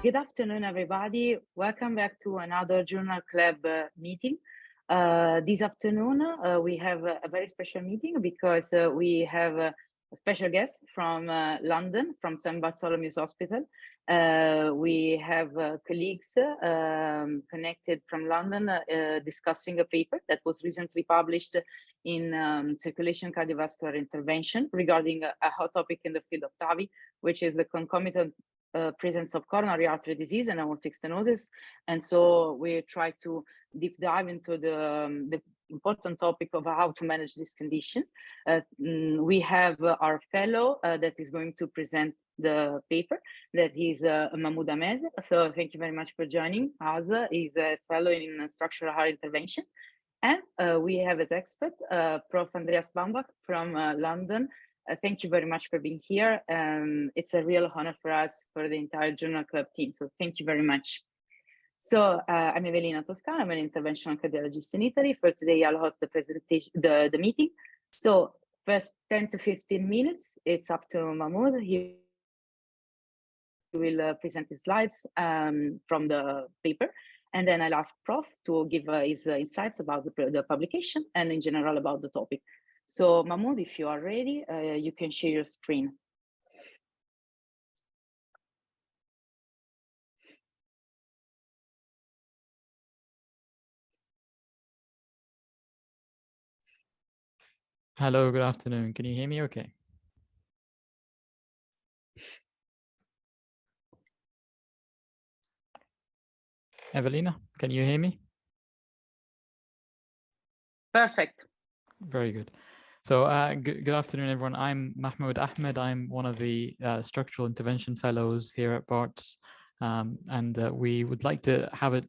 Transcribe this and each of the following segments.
Good afternoon, everybody. Welcome back to another Journal Club meeting. This afternoon, we have a very special meeting because we have a special guest from London, from St. Bartholomew's Hospital. We have colleagues connected from London discussing a paper that was recently published in Circulation Cardiovascular Intervention regarding a hot topic in the field of TAVI, which is the concomitant presence of coronary artery disease and aortic stenosis. And so we try to deep dive into the important topic of how to manage these conditions. We have our fellow that is going to present the paper, that is Mahmoud Ahmed. So thank you very much for joining us. He's a fellow in structural heart intervention. And we have as expert Prof. Andreas Baumbach from London. Thank you very much for being here. It's a real honor for us, for the entire Journal Club team. So thank you very much. So I'm Evelina Toscano. I'm an interventional cardiologist in Italy. For today, I'll host the presentation, the meeting. So first 10 to 15 minutes, it's up to Mahmoud. He will present his slides from the paper. And then I'll ask Prof to give his insights about the publication and in general about the topic. So Mahmoud, if you are ready, you can share your screen. Hello, good afternoon. Can you hear me okay? Evelina, can you hear me? Perfect. Very good. So good afternoon, everyone. I'm Mahmoud Ahmed. I'm one of the structural intervention fellows here at Barts. And we would like to have a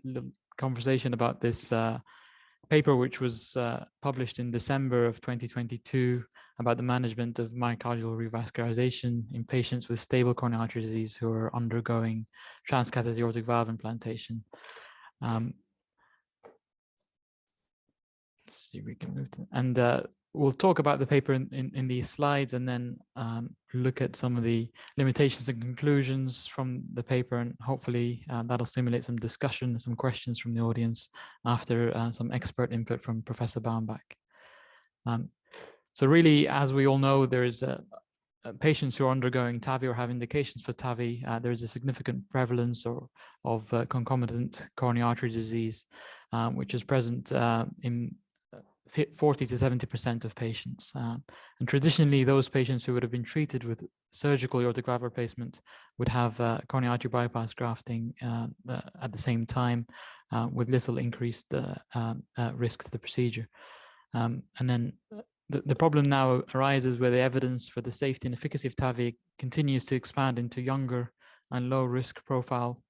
conversation about this paper, which was published in December of 2022 about the management of myocardial revascularization in patients with stable coronary artery disease who are undergoing transcatheter aortic valve implantation. Let's see if we can move to, and we'll talk about the paper in these slides, and then look at some of the limitations and conclusions from the paper, and hopefully that'll stimulate some discussion, some questions from the audience after some expert input from Professor Baumbach. So really, as we all know, there is patients who are undergoing TAVI or have indications for TAVI. There is a significant prevalence of concomitant coronary artery disease, which is present in 40 to 70% of patients. And traditionally, those patients who would have been treated with surgical aortic valve replacement would have coronary artery bypass grafting at the same time with little increased risk to the procedure. And then the problem now arises where the evidence for the safety and efficacy of TAVI continues to expand into younger and low risk profile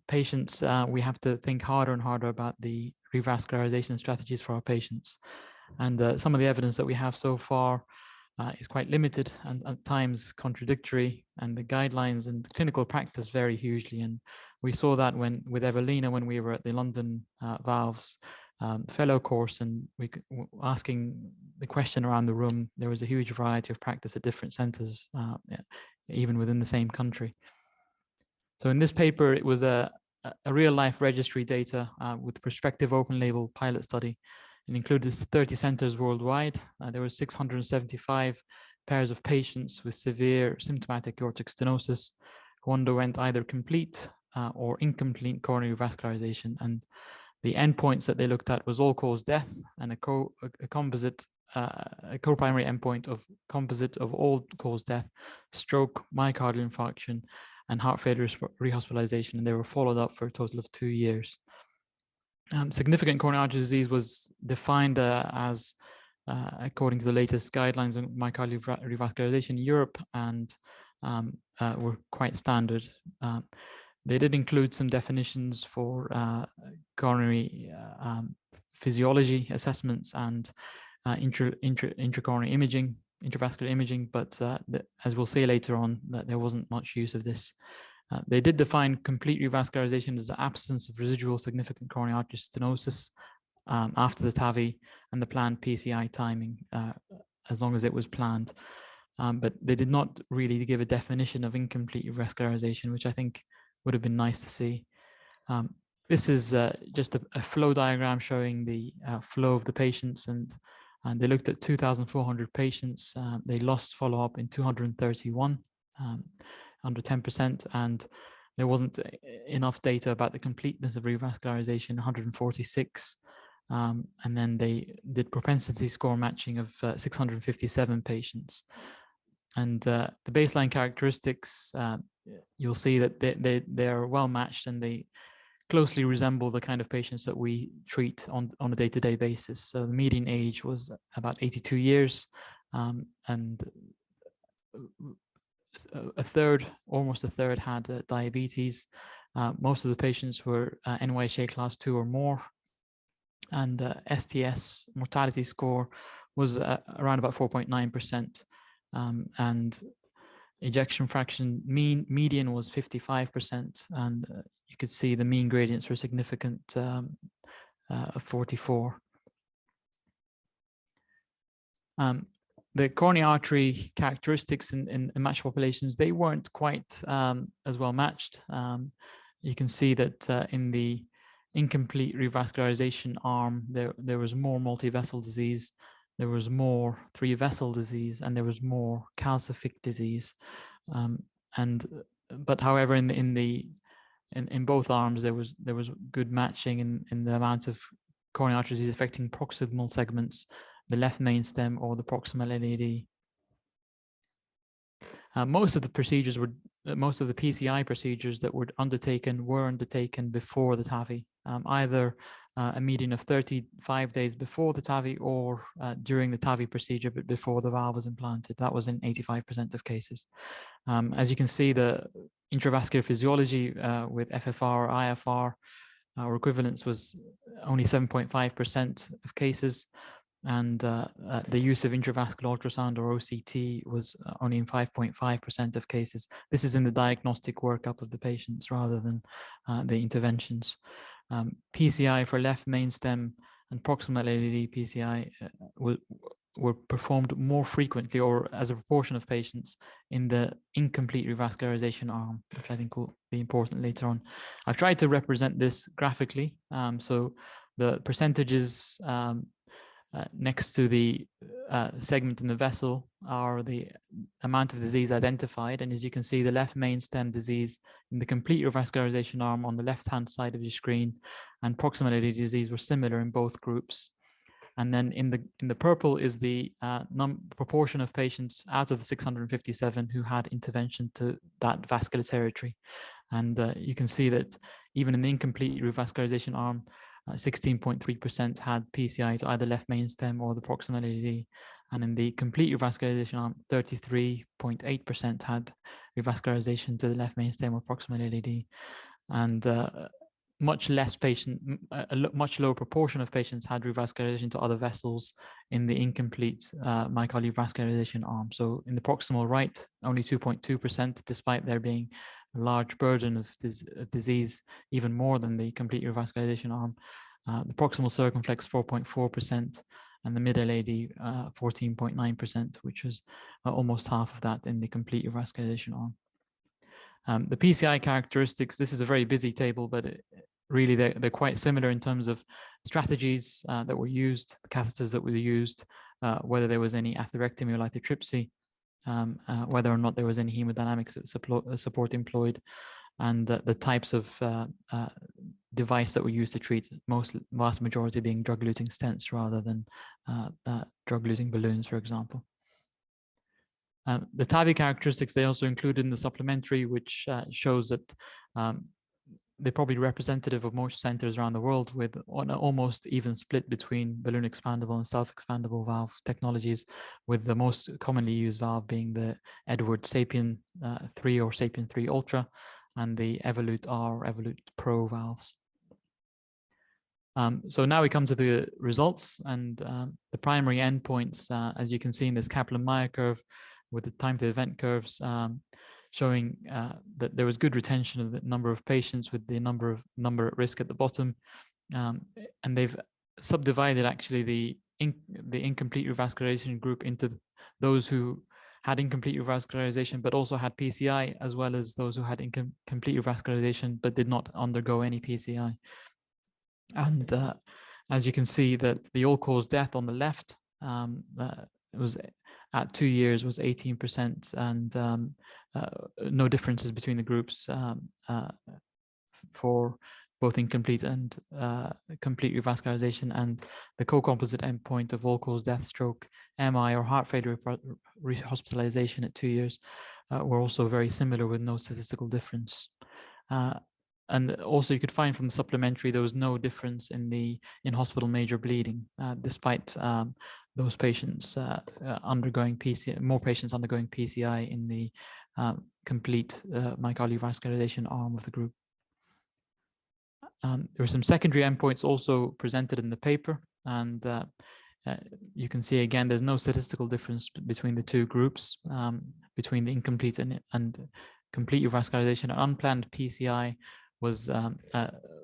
patients. We have to think harder and harder about the revascularization strategies for our patients. And some of the evidence that we have so far is quite limited and at times contradictory, and the guidelines and clinical practice vary hugely. And we saw that with Evelina when we were at the London Valves fellow course, and we asking the question around the room, there was a huge variety of practice at different centers, even within the same country. So in this paper, it was a real life registry data with prospective open label pilot study. It included 30 centers worldwide. There were 675 pairs of patients with severe symptomatic aortic stenosis who underwent either complete or incomplete coronary vascularization. And the endpoints that they looked at was all-cause death and a co-primary endpoint of composite of all-cause death, stroke, myocardial infarction, and heart failure rehospitalization, and they were followed up for a total of 2 years. Significant coronary artery disease was defined as, according to the latest guidelines on myocardial revascularization in Europe, and were quite standard. They did include some definitions for coronary physiology assessments and intracoronary imaging, intravascular imaging, but as we'll see later on, that there wasn't much use of this. They did define complete revascularization as the absence of residual significant coronary artery stenosis after the TAVI and the planned PCI timing, as long as it was planned. But they did not really give a definition of incomplete revascularization, which I think would have been nice to see. This is just a flow diagram showing the flow of the patients, and they looked at 2,400 patients. They lost follow-up in 231, under 10%, and there wasn't enough data about the completeness of revascularization, 146. And then they did propensity score matching of 657 patients. And the baseline characteristics, you'll see that they are well matched, and they closely resemble the kind of patients that we treat on a day-to-day basis. So the median age was about 82 years, and almost a third had diabetes. Most of the patients were NYHA class 2 or more, and STS mortality score was around about 4.9%, and ejection fraction median was 55%, and you could see the mean gradients were significant, of 44. The coronary artery characteristics in matched populations, they weren't quite as well matched. You can see that in the incomplete revascularization arm, there was more multi-vessel disease, there was more 3-vessel disease, and there was more calcific disease. But however, in both arms, there was good matching in the amount of coronary artery disease affecting proximal segments, the left main stem or the proximal LAD. Most of the PCI procedures that were undertaken before the TAVI, either a median of 35 days before the TAVI or during the TAVI procedure, but before the valve was implanted. That was in 85% of cases. As you can see, the intravascular physiology with FFR or IFR or equivalence was only 7.5% of cases, and the use of intravascular ultrasound or OCT was only in 5.5% of cases. This is in the diagnostic workup of the patients rather than the interventions. PCI for left main stem and proximal LAD PCI were performed more frequently or as a proportion of patients in the incomplete revascularization arm, which I think will be important later on. I've tried to represent this graphically. So the percentages next to the segment in the vessel are the amount of disease identified. And as you can see, the left main stem disease in the complete revascularization arm on the left-hand side of your screen and proximal LAD disease were similar in both groups. And then in the purple is the proportion of patients out of the 657 who had intervention to that vascular territory. And you can see that even in the incomplete revascularization arm, 16.3% had PCI to either left main stem or the proximal LAD. And in the complete revascularization arm, 33.8% had revascularization to the left main stem or proximal LAD. And much lower proportion of patients had revascularization to other vessels in the incomplete myocardial revascularization arm. So in the proximal right, only 2.2%, despite there being a large burden of disease, even more than the complete revascularization arm. The proximal circumflex 4.4%, and the mid-LAD 14.9%, which was almost half of that in the complete revascularization arm. The PCI characteristics, this is a very busy table, but really they're quite similar in terms of strategies that were used, the catheters that were used, whether there was any atherectomy or lithotripsy, whether or not there was any hemodynamic support employed, and the types of device that were used to treat, vast majority being drug-eluting stents rather than drug-eluting balloons, for example. The TAVI characteristics, they also included in the supplementary, which shows that they're probably representative of most centers around the world, with an almost even split between balloon expandable and self-expandable valve technologies, with the most commonly used valve being the Edwards Sapien 3 or Sapien 3 Ultra, and the Evolut R or Evolut Pro valves. So now we come to the results, and the primary endpoints, as you can see in this Kaplan-Meier curve with the time to event curves, showing that there was good retention of the number of patients with the number at risk at the bottom. And they've subdivided actually the incomplete revascularization group into those who had incomplete revascularization, but also had PCI, as well as those who had incomplete revascularization, but did not undergo any PCI. And as you can see, that the all-cause death on the left was at 2 years was 18%, and no differences between the groups for both incomplete and complete revascularization, and the co-composite endpoint of all-cause death, stroke, MI, or heart failure hospitalization at 2 years were also very similar with no statistical difference. And also you could find from the supplementary there was no difference in the in-hospital major bleeding, despite those patients undergoing PCI, more patients undergoing PCI in the complete myocardial revascularization arm of the group. There were some secondary endpoints also presented in the paper, and you can see again there's no statistical difference between the two groups, between the incomplete and complete revascularization. Unplanned PCI was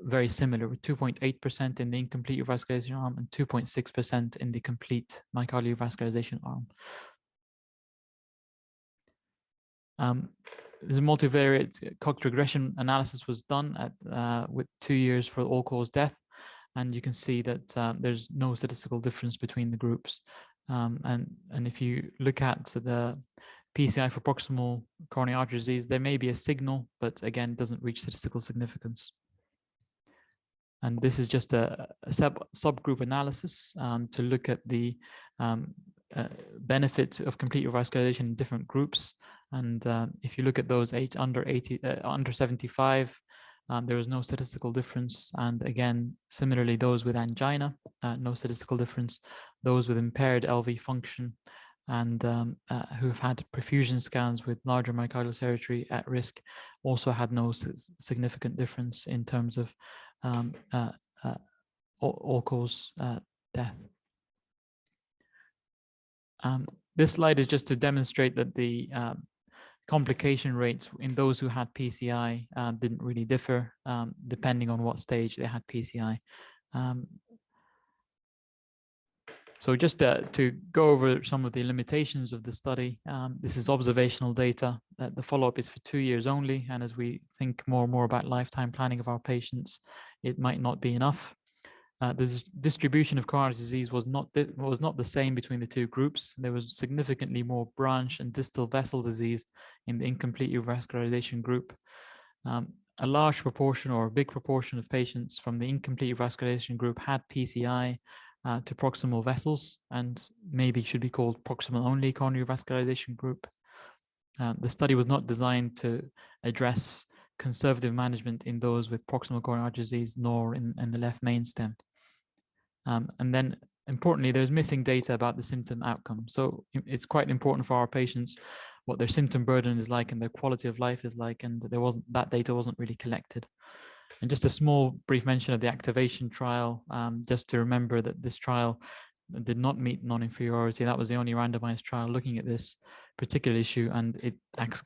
very similar, with 2.8% in the incomplete revascularization arm and 2.6% in the complete myocardial revascularization arm. There's a multivariate cognitive regression analysis was done at with 2 years for all-cause death, and you can see that there's no statistical difference between the groups. And if you look at the PCI for proximal coronary artery disease, there may be a signal, but again, it doesn't reach statistical significance. And this is just a subgroup analysis to look at the benefit of complete revascularization in different groups. And if you look at those under 75, there was no statistical difference. And again, similarly, those with angina, no statistical difference. Those with impaired LV function and who have had perfusion scans with larger myocardial territory at risk also had no significant difference in terms of all-cause death. This slide is just to demonstrate that the complication rates in those who had PCI didn't really differ depending on what stage they had PCI. So just to go over some of the limitations of the study, this is observational data. The follow-up is for 2 years only, and as we think more and more about lifetime planning of our patients, it might not be enough. The distribution of coronary disease was not the same between the two groups. There was significantly more branch and distal vessel disease in the incomplete revascularization group. A large proportion or a big proportion of patients from the incomplete revascularization group had PCI to proximal vessels, and maybe should be called proximal only coronary revascularization group. The study was not designed to address conservative management in those with proximal coronary artery disease, nor in the left main stem. And then importantly, there's missing data about the symptom outcome. So it's quite important for our patients what their symptom burden is like and their quality of life is like, and that data wasn't really collected. And just a small brief mention of the activation trial, just to remember that this trial did not meet non-inferiority. That was the only randomized trial looking at this particular issue, and it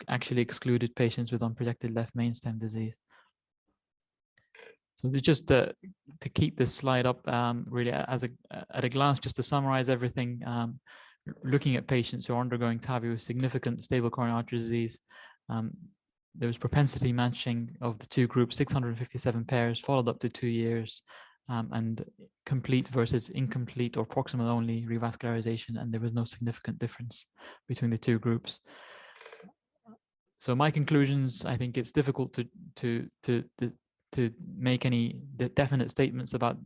actually excluded patients with unprotected left main stem disease. So just to keep this slide up, really at a glance, just to summarize everything, looking at patients who are undergoing TAVI with significant stable coronary artery disease, there was propensity matching of the two groups, 657 pairs, followed up to 2 years, and complete versus incomplete or proximal only revascularization, and there was no significant difference between the two groups. So my conclusions, I think it's difficult to make any definite statements about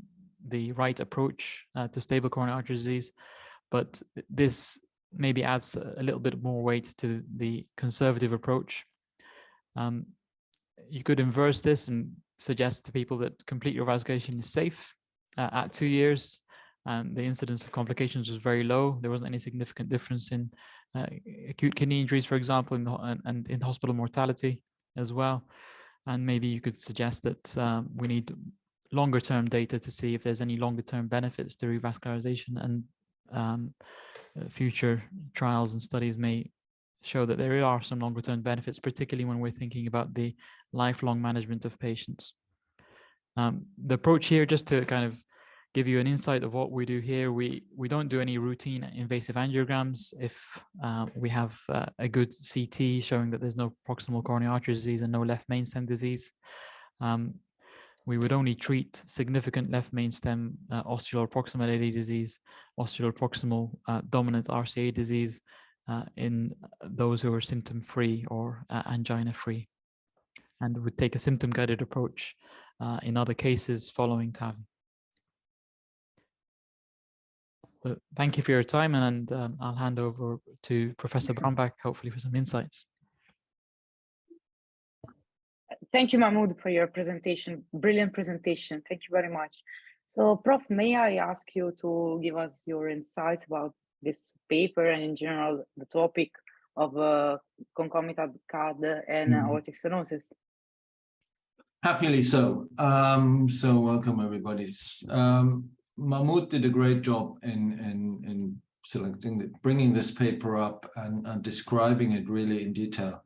the right approach to stable coronary artery disease, but this maybe adds a little bit more weight to the conservative approach. You could inverse this and suggest to people that complete revascularization is safe at 2 years, and the incidence of complications was very low. There wasn't any significant difference in acute kidney injuries, for example, and in hospital mortality as well. And maybe you could suggest that we need longer term data to see if there's any longer term benefits to revascularization, and future trials and studies may show that there are some longer term benefits, particularly when we're thinking about the lifelong management of patients. The approach here, just to kind of give you an insight of what we do here. We don't do any routine invasive angiograms. If we have a good CT showing that there's no proximal coronary artery disease and no left mainstem disease, we would only treat significant left mainstem osteal proximal AD disease, osteal proximal dominant RCA disease in those who are symptom-free or angina-free, and would take a symptom-guided approach in other cases following TAVI. But thank you for your time, and I'll hand over to Professor Baumbach, hopefully for some insights. Thank you, Mahmoud, for your presentation. Brilliant presentation. Thank you very much. So, Prof, may I ask you to give us your insights about this paper and in general the topic of concomitant CAD and aortic stenosis? Happily so. So welcome everybody. Mahmoud did a great job in selecting, bringing this paper up and describing it really in detail.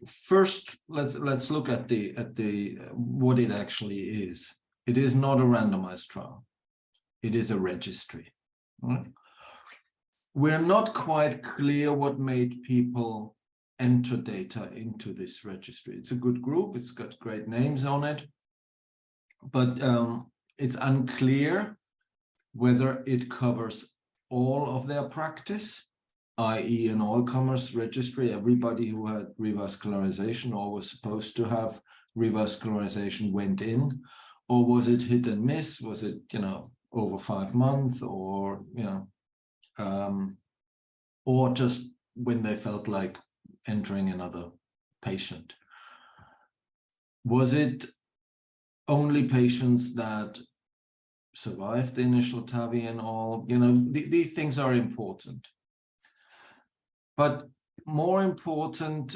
First let's look at the what it actually is. It is not a randomized trial. It is a registry. Right? We're not quite clear what made people enter data into this registry. It's a good group. It's got great names on it, but it's unclear whether it covers all of their practice, i.e. an all-comers registry, everybody who had revascularization or was supposed to have revascularization went in, or was it hit and miss? Was it, over 5 months, or, or just when they felt like entering another patient? Was it only patients that survived the initial TAVI and all? These things are important. But more important,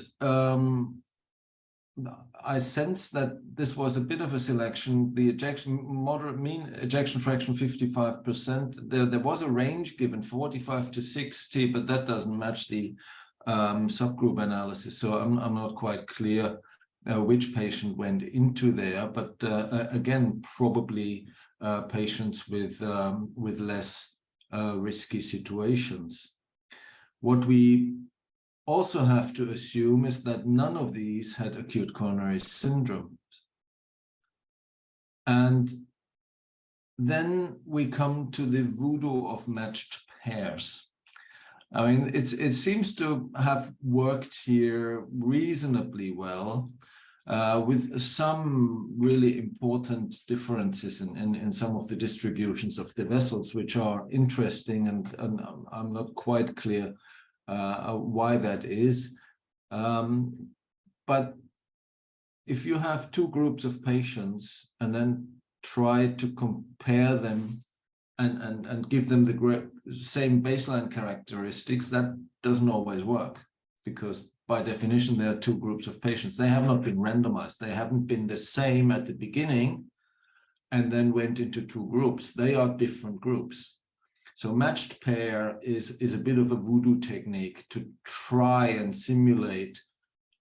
I sense that this was a bit of a selection. The moderate mean ejection fraction 55%. There was a range given 45 to 60, but that doesn't match the subgroup analysis. So I'm not quite clear which patient went into there. But again, probably patients with less risky situations. What we also have to assume is that none of these had acute coronary syndromes. And then we come to the voodoo of matched pairs. I mean, it seems to have worked here reasonably well, with some really important differences in some of the distributions of the vessels, which are interesting, and I'm not quite clear why that is. But if you have two groups of patients and then try to compare them and give them the same baseline characteristics, that doesn't always work, because by definition, there are two groups of patients. They have not been randomized. They haven't been the same at the beginning and then went into two groups. They are different groups. So matched pair is a bit of a voodoo technique to try and simulate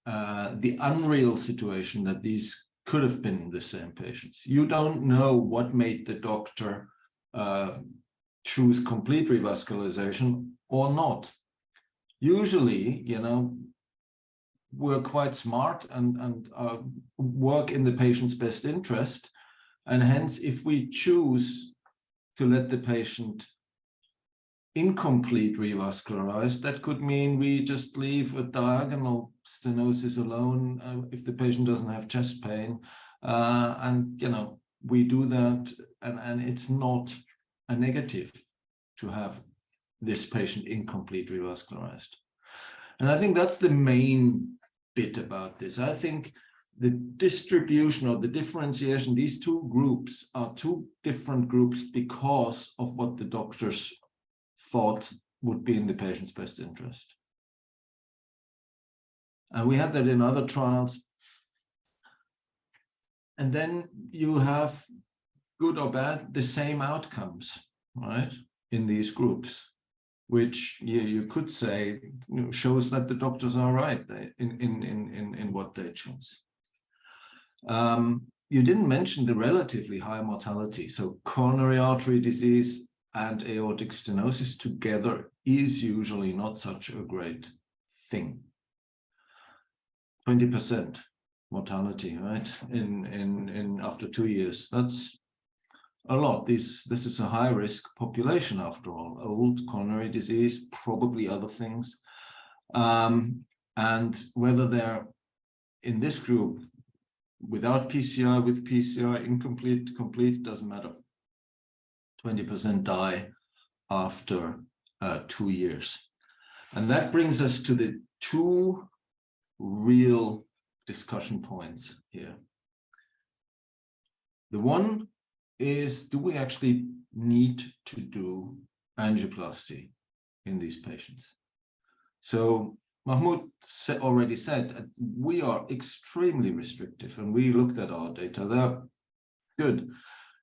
the unreal situation that these could have been the same patients. You don't know what made the doctor choose complete revascularization or not. Usually, we're quite smart and work in the patient's best interest. And hence, if we choose to let the patient incomplete revascularized, that could mean we just leave a diagonal stenosis alone if the patient doesn't have chest pain. And, we do that, and it's not a negative to have this patient incomplete revascularized. And I think that's the main bit about this. I think the distribution or the differentiation, these two groups are two different groups because of what the doctors thought would be in the patient's best interest. And we had that in other trials. And then you have, good or bad, the same outcomes, right, in these groups, which you could say shows that the doctors are right in what they choose. you didn't mention the relatively high mortality. So coronary artery disease and aortic stenosis together is usually not such a great thing. 20% mortality, right? In after 2 years, that's a lot. This is a high risk population after all. Old, coronary disease, probably other things, and whether they're in this group without PCI, with PCI, incomplete, complete, doesn't matter. 20% die after 2 years. And that brings us to the two real discussion points here. The one is, do we actually need to do angioplasty in these patients? So Mahmoud already said, we are extremely restrictive, and we looked at our data. They're good.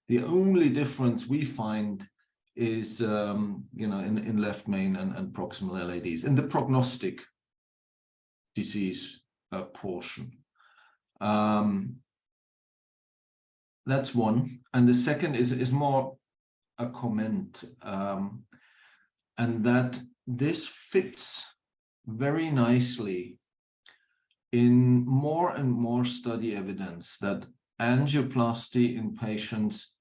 The only difference we find is, in left main and proximal LADs, in the prognostic disease portion. That's one. And the second is more a comment, and that this fits very nicely in more and more study evidence that angioplasty in patients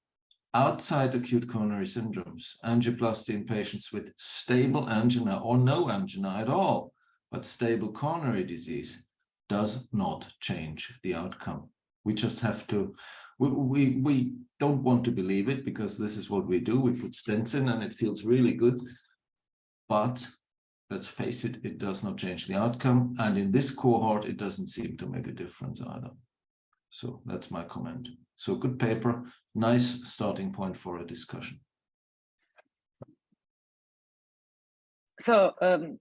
outside acute coronary syndromes, angioplasty in patients with stable angina or no angina at all, but stable coronary disease, does not change the outcome. We just have to, we don't want to believe it, because this is what we do. We put stents in and it feels really good. But let's face it, it does not change the outcome. And in this cohort, it doesn't seem to make a difference either. So that's my comment. So good paper, nice starting point for a discussion. So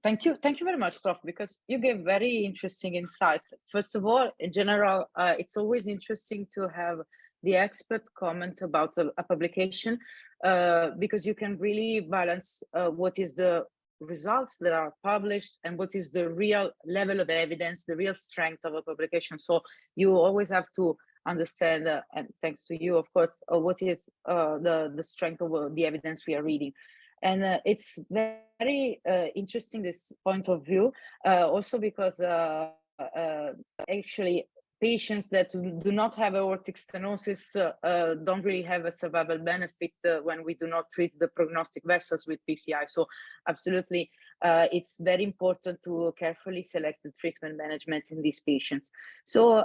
thank you very much, Prof, because you gave very interesting insights. First of all, in general, it's always interesting to have the expert comment about a publication, because you can really balance what is the results that are published and what is the real level of evidence, the real strength of a publication. So you always have to understand, and thanks to you, of course, what is the strength of the evidence we are reading. And it's very interesting, this point of view, also because actually patients that do not have aortic stenosis don't really have a survival benefit when we do not treat the prognostic vessels with PCI. So absolutely, it's very important to carefully select the treatment management in these patients. So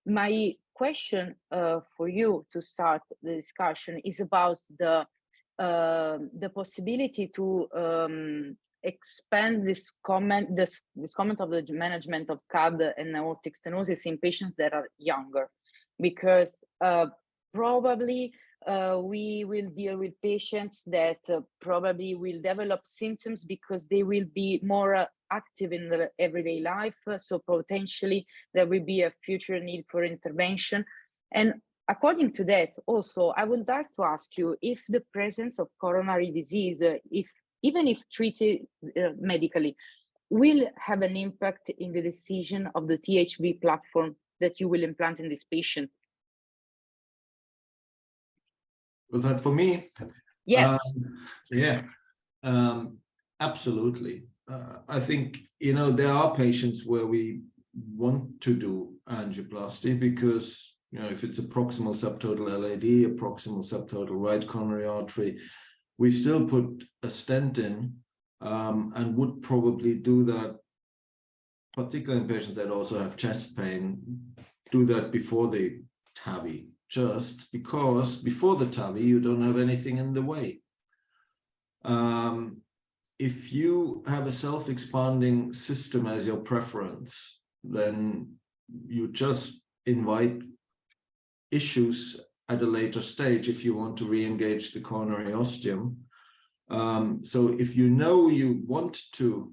my question for you to start the discussion is about the possibility to expand this comment of the management of CAD and aortic stenosis in patients that are younger, because probably we will deal with patients that probably will develop symptoms because they will be more active in the everyday life. So potentially there will be a future need for intervention. And according to that, also, I would like to ask you if the presence of coronary disease, even if treated medically, will have an impact in the decision of the THV platform that you will implant in this patient. Was that for me? Yes. Yeah, absolutely. I think, there are patients where we want to do angioplasty because, if it's a proximal subtotal LAD, a proximal subtotal right coronary artery, we still put a stent in and would probably do that, particularly in patients that also have chest pain, do that before the TAVI, just because before the TAVI, you don't have anything in the way. If you have a self-expanding system as your preference, then you just invite issues at a later stage if you want to re-engage the coronary ostium. So if you want to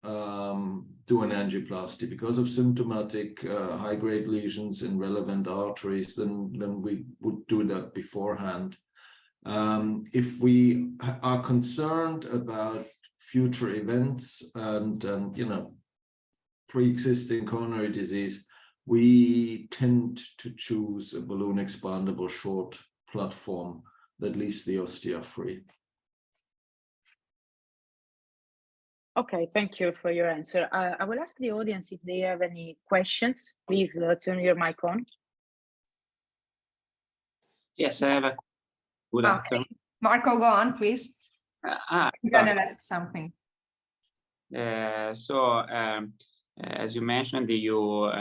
do an angioplasty because of symptomatic high-grade lesions in relevant arteries, then we would do that beforehand. If we are concerned about future events and pre-existing coronary disease, we tend to choose a balloon expandable short platform that leaves the ostia free. Okay, thank you for your answer. I will ask the audience if they have any questions. Please turn your mic on. Yes, I have a good afternoon. Marco, go on, please. You're gonna ask something. As you mentioned, you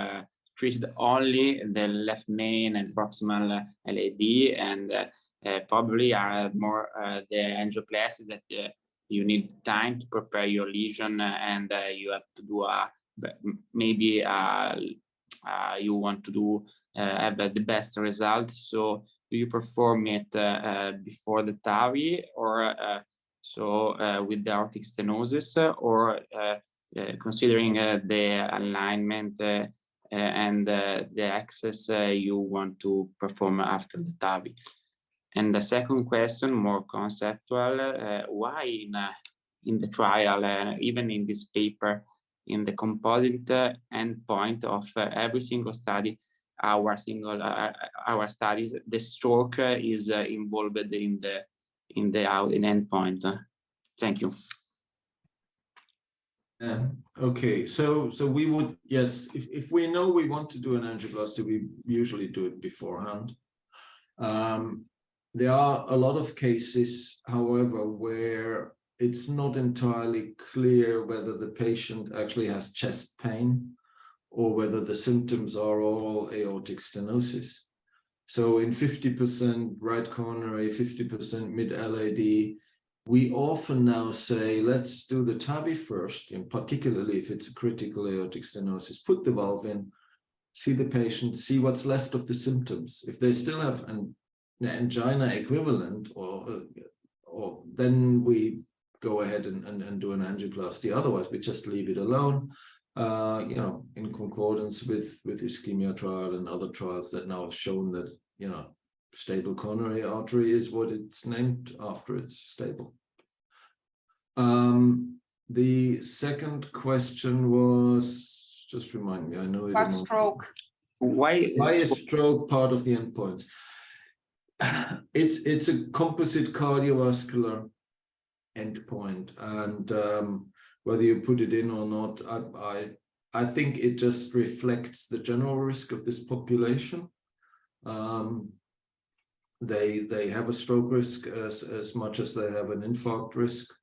treated only the left main and proximal LAD, and probably are more the angioplasty that you need time to prepare your lesion, and you have to do maybe you want to do have the best result. So do you perform it before the TAVI, or with the aortic stenosis, or considering the alignment and the access you want to perform after the TAVI? And the second question, more conceptual, why in the trial, even in this paper, in the composite endpoint of every single study, our studies, the stroke is involved in endpoint? Thank you. Okay, so we would, yes, if we know we want to do an angioplasty, we usually do it beforehand. There are a lot of cases, however, where it's not entirely clear whether the patient actually has chest pain or whether the symptoms are all aortic stenosis. So in 50% right coronary, 50% mid-LAD, we often now say, let's do the TAVI first, and particularly if it's a critical aortic stenosis, put the valve in, see the patient, see what's left of the symptoms. If they still have an angina equivalent, or then we go ahead and do an angioplasty. Otherwise, we just leave it alone, you know, in concordance with ischemia trial and other trials that now have shown that, you know, stable coronary artery is what it's named after. It's stable. The second question was, just remind me, I know it. About stroke. Why is stroke part of the endpoints? It's a composite cardiovascular endpoint, and whether you put it in or not, I think it just reflects the general risk of this population. They have a stroke risk as much as they have an infarct risk.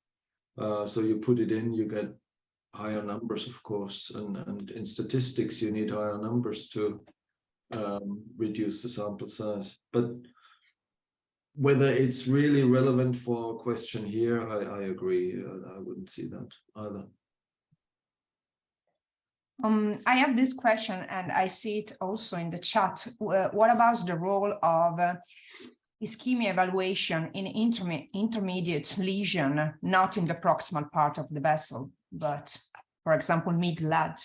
So you put it in, you get higher numbers, of course, and in statistics, you need higher numbers to reduce the sample size. But whether it's really relevant for our question here, I agree. I wouldn't see that either. I have this question, and I see it also in the chat. What about the role of ischemia evaluation in intermediate lesion, not in the proximal part of the vessel, but, for example, mid-LAD,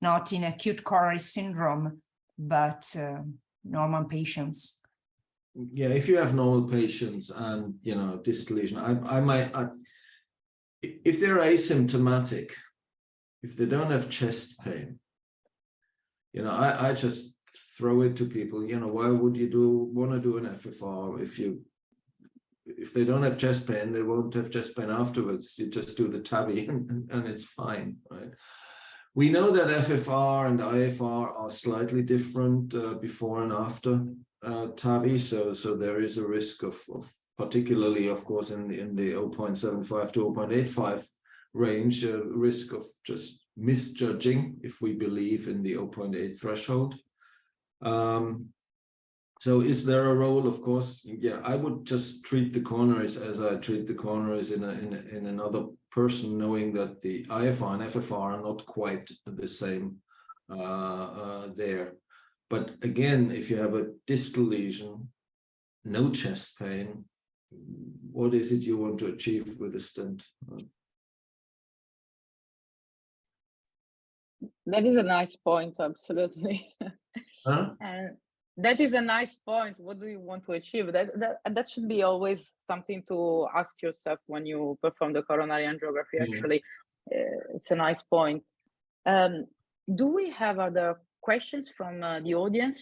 not in acute coronary syndrome, but normal patients? Yeah, if you have normal patients and, you know, distal lesion, I might, if they're asymptomatic, if they don't have chest pain, you know, I just throw it to people, you know, why would you want to do an FFR if they don't have chest pain, they won't have chest pain afterwards. You just do the TAVI and it's fine, right? We know that FFR and IFR are slightly different before and after TAVI, so there is a risk of particularly, of course, in the 0.75 to 0.85 range, risk of just misjudging if we believe in the 0.8 threshold. So is there a role? Of course, yeah, I would just treat the coronaries as I treat the coronaries in another person, knowing that the IFR and FFR are not quite the same there. But again, if you have a distal lesion, no chest pain, what is it you want to achieve with a stent? That is a nice point, absolutely. Huh? And that is a nice point. What do you want to achieve? That should be always something to ask yourself when you perform the coronary angiography. Actually, it's a nice point. Do we have other questions from the audience?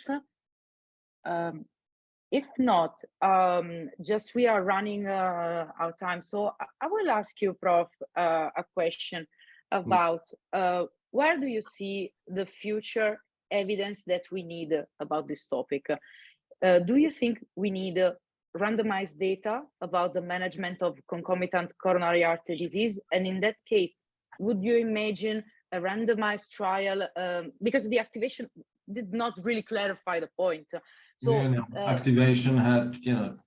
If not, just we are running out of time. So I will ask you, Prof, a question about where do you see the future evidence that we need about this topic? Do you think we need randomized data about the management of concomitant coronary artery disease? And in that case, would you imagine a randomized trial? Because the activation did not really clarify the point. So activation had,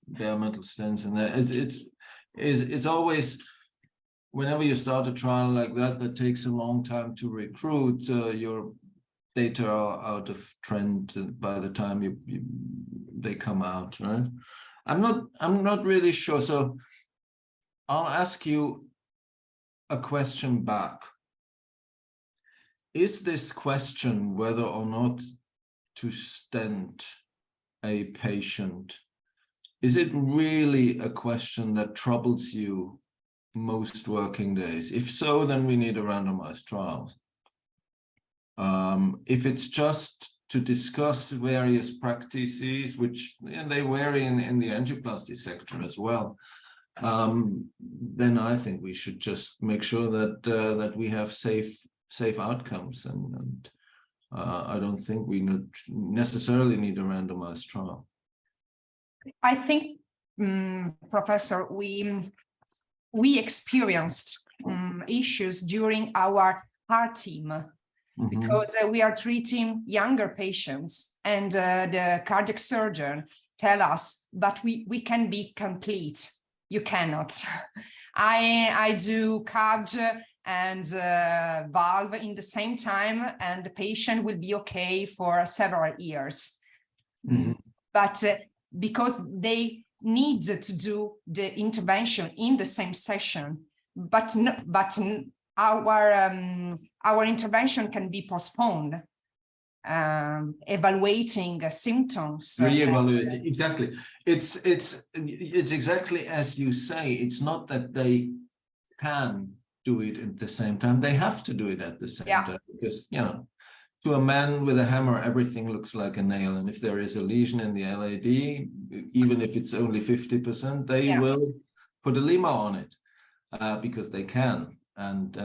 bare metal stents, and it's always, whenever you start a trial like that, that takes a long time to recruit. Your data are out of trend by the time they come out, right? I'm not really sure. So I'll ask you a question back. Is this question whether or not to stent a patient, is it really a question that troubles you most working days? If so, then we need a randomized trial. If it's just to discuss various practices, which they vary in the angioplasty sector as well, then I think we should just make sure that that we have safe outcomes, and I don't think we necessarily need a randomized trial. I think, Professor, we experienced issues during our heart team, because we are treating younger patients, and the cardiac surgeon tell us, but we can be complete. You cannot. I do CAD and valve in the same time, and the patient will be okay for several years. But because they need to do the intervention in the same session, but our intervention can be postponed, evaluating symptoms. Re-evaluating, exactly. It's exactly as you say. It's not that they can do it at the same time. They have to do it at the same time, because, to a man with a hammer, everything looks like a nail. And if there is a lesion in the LAD, even if it's only 50%, they will put a lima on it because they can, and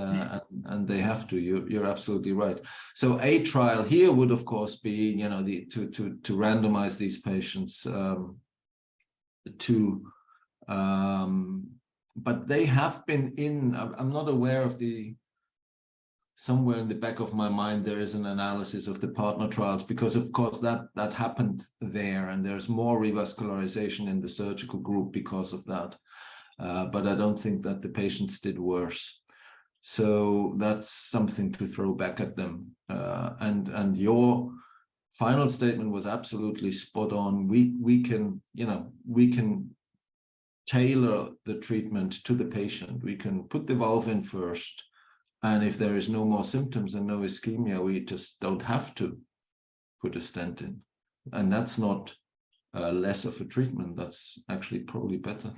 they have to. You're absolutely right. So a trial here would, of course, be, to randomize these patients but they have been in. I'm not aware of somewhere in the back of my mind, there is an analysis of the partner trials, because of course that happened there, and there's more revascularization in the surgical group because of that. But I don't think that the patients did worse. So that's something to throw back at them. And your final statement was absolutely spot on. We can tailor the treatment to the patient. We can put the valve in first, and if there is no more symptoms and no ischemia, we just don't have to put a stent in. And that's not less of a treatment. That's actually probably better.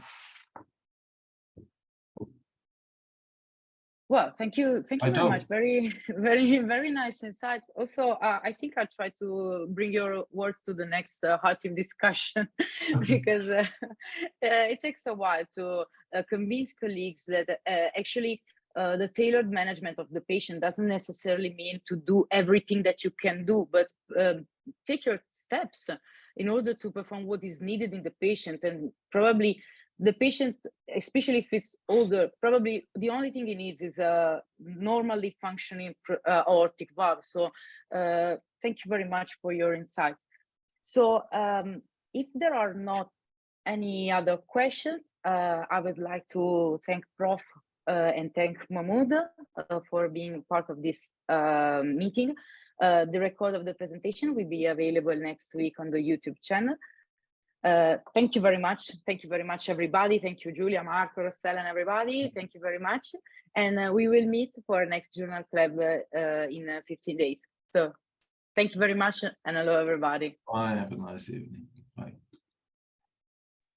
Well, thank you very much. Very, very, very nice insights. Also, I think I'll try to bring your words to the next heart team discussion, because it takes a while to convince colleagues that actually the tailored management of the patient doesn't necessarily mean to do everything that you can do, but take your steps in order to perform what is needed in the patient. And probably the patient, especially if it's older, probably the only thing he needs is a normally functioning aortic valve. So thank you very much for your insights. So if there are not any other questions, I would like to thank Prof and thank Mahmoud for being part of this meeting. The record of the presentation will be available next week on the YouTube channel. Thank you very much. Thank you very much, everybody. Thank you, Julia, Marco, Rossella, and everybody. Thank you very much. And we will meet for our next Journal Club in 15 days. So thank you very much, and hello, everybody. Bye. Have a nice evening.